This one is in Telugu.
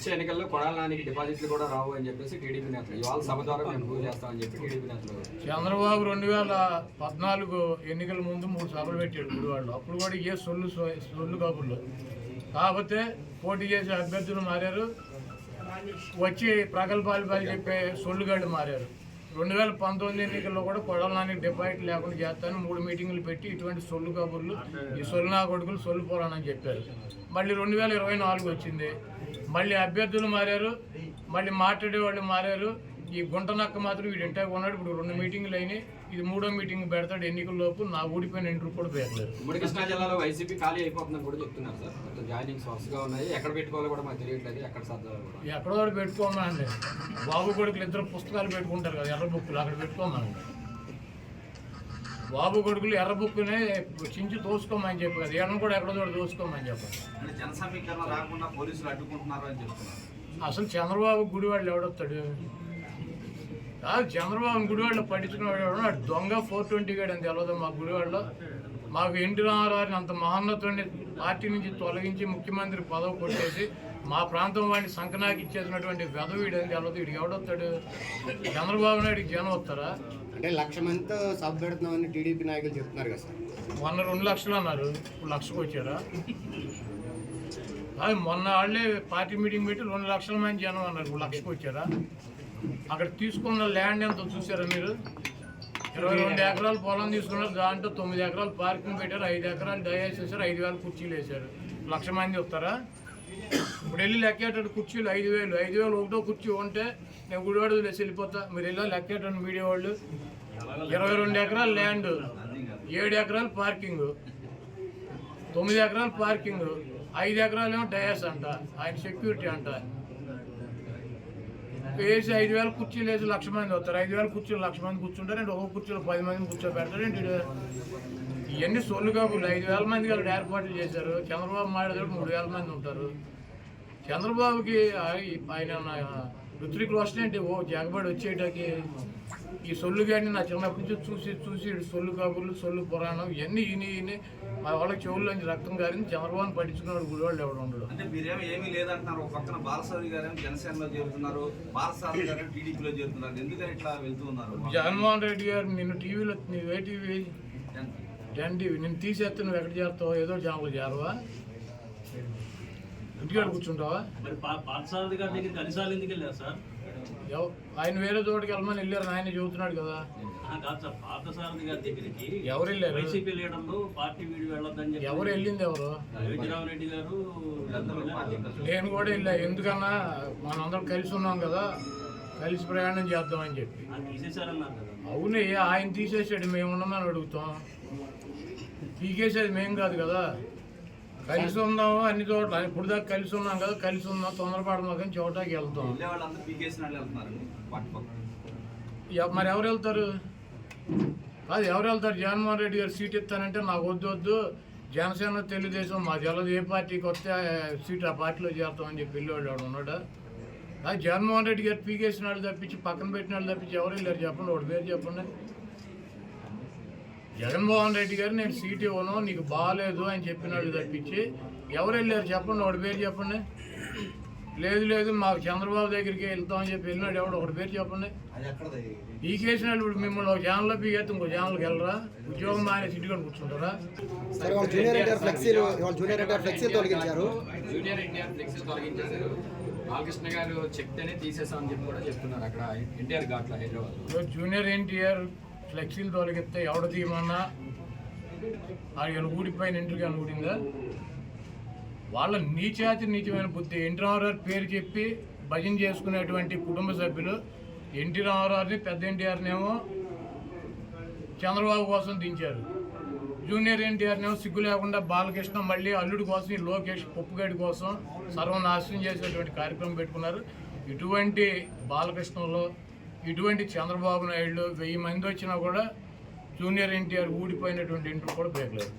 వచ్చే ఎన్నికల్లో కొడాల నానికి డిపాజిట్లు కూడా రావు అని చెప్పేసి టీడీపీ నేతలు ఇవాళ సభ ద్వారా మేము ప్రూవ్ చేస్తామని చెప్పి టీడీపీ నేతలు. చంద్రబాబు 2014 ఎన్నికల ముందు 3 సభలు పెట్టాడు గుడివాళ్ళు. అప్పుడు కూడా ఏ సొల్లు కబుర్లు. కాకపోతే పోటీ చేసే అభ్యర్థులు మారారు, వచ్చి ప్రగల్భాలు చెప్పే సొల్లుగాళ్ళు మారారు. 2019 ఎన్నికల్లో కూడా కొడాల నానికి డిపాజిట్ లేకుండా చేస్తాను 3 మీటింగులు పెట్టి ఇటువంటి సొల్లు కబుర్లు, ఈ సొల్లు నా కొడుకులు సొల్లు పోరానని చెప్పారు. మళ్ళీ 2024 వచ్చింది, మళ్ళీ అభ్యర్థులు మారారు, మళ్ళీ మాట్లాడే వాళ్ళు మారారు. ఈ గుంట నక్క మాత్రం వీడు ఇంటాగా ఉన్నాడు. ఇప్పుడు 2 మీటింగులు అయినాయి, ఇది 3వ మీటింగ్ పెడతాడు. ఎన్నికల్లోపు నా ఊడిపోయిన ఇంటర్ కూడా పెరగలేదు. ఉమ్మడి కృష్ణా జిల్లాలో వైసీపీ ఖాళీ అయిపోతుందని కూడా చెప్తున్నారు సార్. మొత్తం జాయినింగ్స్ వరుసగా ఉన్నాయి, ఎక్కడ పెట్టుకోవాలో కూడా మాకు తెలియట్లేదు, ఎక్కడ సర్దాలో కూడా. ఎక్కడో ఒకటి పెట్టుకోమండి. బాబు కొడుకులు 2 పుస్తకాలు పెట్టుకుంటారు కదా, ఎర్ర బుక్కులు, అక్కడ పెట్టుకోమండి. బాబు కొడుకులు ఎర్ర బుక్కునే చించి తోసుకోమని చెప్పి కదా, ఎర్రను కూడా ఎక్కడో చోట తోసుకోమని చెప్పారు. జన సమీకరణ రాకుండా పోలీసులు అడ్డుకుంటున్నారు అని చెప్తున్నారు. అసలు చంద్రబాబు గుడివాళ్ళు ఎవడొస్తాడు? కాదు, చంద్రబాబు గుడివాళ్ళు పట్టించుకున్నాడు దొంగ 420 గాడు అని తెలియదు. మా గుడివాళ్ళలో మాకు ఎన్టీ రామారావుని అంత మహోన్నతుడిని పార్టీ నుంచి తొలగించి ముఖ్యమంత్రి పదవి కొట్టేసి మా ప్రాంతం వాడిని సంకనాకి ఇచ్చేసినటువంటి వెదవీడు అని తెలియదు. వీడికి ఎవడొస్తాడు? చంద్రబాబు నాయుడికి జనం వస్తారా? అంటే 1,00,000 మందితో సభ పెడుతున్నామని టీడీపీ నాయకులు చెప్తున్నారు కదా సార్. మొన్న 2 లక్షలు అన్నారు, ఇప్పుడు 1,00,000కి వచ్చారా? అది మొన్న వాళ్ళే పార్టీ మీటింగ్ పెట్టి 2 లక్షల మంది జనం అన్నారు, ఇప్పుడు 1,00,000కి వచ్చారా? అక్కడ తీసుకున్న ల్యాండ్ ఎంత చూసారా మీరు? 22 ఎకరాలు పొలం తీసుకున్నారు, దాంట్లో 9 ఎకరాలు పార్కింగ్ పెట్టారు, 5 ఎకరాలు డయాస్ వేసారు, 5,000 కుర్చీలు వేశారు. 1,00,000 మంది వస్తారా? ఇప్పుడు వెళ్ళి లెక్కేటాడు కుర్చీలు 5,000 ఒకటో కుర్చీ ఉంటే నేను గుడివాడ వేసి వెళ్ళిపోతా. మీరు వెళ్ళా లెక్కేటాడు మీడియా వాళ్ళు. 22 ఎకరాలు ల్యాండ్, 7 ఎకరాలు పార్కింగ్, 9 ఎకరాలు పార్కింగ్, 5 ఎకరాలు ఏమో డయాస్ అంట, ఆయన సెక్యూరిటీ అంట. వేసి 5,000 కుర్చీలు వేసి 1,00,000 మంది వస్తారు. 5,000 కుర్చీలు 1,00,000 మంది కూర్చుంటారు. అంటే ఒక్కొక్క కుర్చీలో 10 మందిని కూర్చోబెడతారు. ఏంటి ఇవన్నీ సొల్లు కాబులు. 5,000 మందికి వాళ్ళు ఏర్పాట్లు చేశారు. చంద్రబాబు మాట్లాడేటప్పుడు 3,000 మంది ఉంటారు. చంద్రబాబుకి ఆయన ఋత్విక్ రోషన్ ఏంటి ఓ జగబడి వచ్చేటకి ఈ సొల్లు కానీ నా చిన్నప్పటి నుంచి చూసి సొల్లు కబుర్లు, సొల్లు పురాణం ఇవన్నీ ఈయన మా వాళ్ళకి చెవుల్లోంచి రక్తం గారిని చంద్రబాబుని పట్టించుకున్నాడు గుడివాళ్ళు ఎవడు ఉండడు. అంటే మీరేమో ఏమీ లేదంటున్నారు. ఒక పక్కన బాలసారి గారేమో జనసేనలో చేరుతున్నారు, బాలసారి గారేమో టీడీపీలో చేరుతున్నారు. ఎందుకని ఇట్లా వెళ్తూ ఉన్నారు? జగన్మోహన్ రెడ్డి గారు నిన్ను టీవీలో, నువ్వు ఏ టీవీ? 10 టీవీ. నిన్ను తీసేస్తే నువ్వు ఎక్కడ చేస్తావు? ఏదో ఛానల్ చేరవా? ఇంటికాడ కూర్చుంటావా? పార్థసారథి గారి దగ్గర కలిసాలు ఎందుకు వెళ్ళారు సార్? ఆయన వేరే చోటుకి వెళ్ళమని వెళ్ళారు, ఆయన చెబుతున్నాడు కదా. కాదు సార్, పార్థసారథి గారి దగ్గరికి ఎవరు వెళ్ళారు? వైసీపీ లీడర్లు పార్టీ వీడి వెళ్ళొద్దని చెప్పి. ఎవరు వెళ్ళింది? ఎవరు? రెడ్డి గారు. నేను కూడా వెళ్ళా. ఎందుకన్నా మనందరం కలిసి ఉన్నాం కదా, కలిసి ప్రయాణం చేద్దామని చెప్పి. తీసేశారన్నారు కదా. అవునే, ఆయన తీసేసాడు, మేము ఉన్నామని అడుగుతాం. పీకేసేది మేము కాదు కదా. కలిసి ఉన్నాము అన్ని చోట్ల, ఇప్పుడు దాకా కలిసి ఉన్నాం కదా, కలిసి ఉన్నాం, తొందరపడమా కానీ చోటకి వెళ్తాం. మరి ఎవరు వెళ్తారు? అది ఎవరు వెళ్తారు? జగన్మోహన్ రెడ్డి గారు సీట్ ఇస్తానంటే నాకు వద్దు, జనసేన తెలుగుదేశం మా జలది ఏ పార్టీకి వస్తే సీట్ ఆ పార్టీలో చేస్తామని చెప్పి వెళ్ళేవాళ్ళు ఎవడు ఉన్నాడా? అది జగన్మోహన్ రెడ్డి గారు పీకేసిన వాళ్ళు తప్పించి, పక్కన పెట్టిన వాళ్ళు తప్పించి ఎవరు వెళ్ళారు చెప్పండి, ఒకటి పేరు చెప్పండి. జగన్మోహన్ రెడ్డి గారు నేను సీట్ ఇవ్వను, నీకు బాగాలేదు అని చెప్పిన వాళ్ళు తప్పించి ఎవరు వెళ్ళారు చెప్పండి, ఒకటి పేరు చెప్పండి. లేదు మాకు చంద్రబాబు దగ్గరికి వెళ్తామని చెప్పి వెళ్ళినాడు ఎవడు, ఒకటి పేరు చెప్పండి. పీకేసిన వాళ్ళు ఇప్పుడు మిమ్మల్ని ఒక ఛానల్లో పీకేస్తే ఇంకో ఛానల్కి వెళ్ళరా? ఉద్యోగం మానే సిటీ కొని కూర్చుంటారా? జూనియర్ ఎన్టీఆర్ ఫ్లెక్సీలు తొలగించారు. జూనియర్ ఎన్టీఆర్ ఫ్లెక్సీలు తొలగించేశారు. బాలకృష్ణ గారు చెప్తేనే తీసేసామని చెప్పి కూడా చెప్తున్నారు అక్కడ ఎన్టీఆర్ ఘాట్లో హైదరాబాద్. జూనియర్ ఎన్టీఆర్ ఫ్లెక్సీలు తొలగిస్తే ఎవడ తీయమన్నా ఆయన ఊడిపోయిన ఇంటికి ఊడిందా? వాళ్ళ నీచమైన బుద్ధి. ఎన్టీ రామారావు పేరు చెప్పి భజన చేసుకునేటువంటి కుటుంబ సభ్యులు ఎన్టీ రామారావుని, పెద్ద ఎన్టీఆర్ని ఏమో చంద్రబాబు కోసం దించారు. జూనియర్ ఎన్టీఆర్ని ఏమో సిగ్గు లేకుండా బాలకృష్ణ మళ్ళీ అల్లుడి కోసం, ఈ లోకేష్ పప్పుగడ్డి కోసం సర్వనాశనం చేసేటువంటి కార్యక్రమం పెట్టుకున్నారు. ఇటువంటి బాలకృష్ణలో, ఇటువంటి చంద్రబాబు నాయుడు 1000 మంది వచ్చినా కూడా జూనియర్ ఎన్టీఆర్ ఊడిపోయినటువంటి ఇంటర్ కూడా బేకలేదు.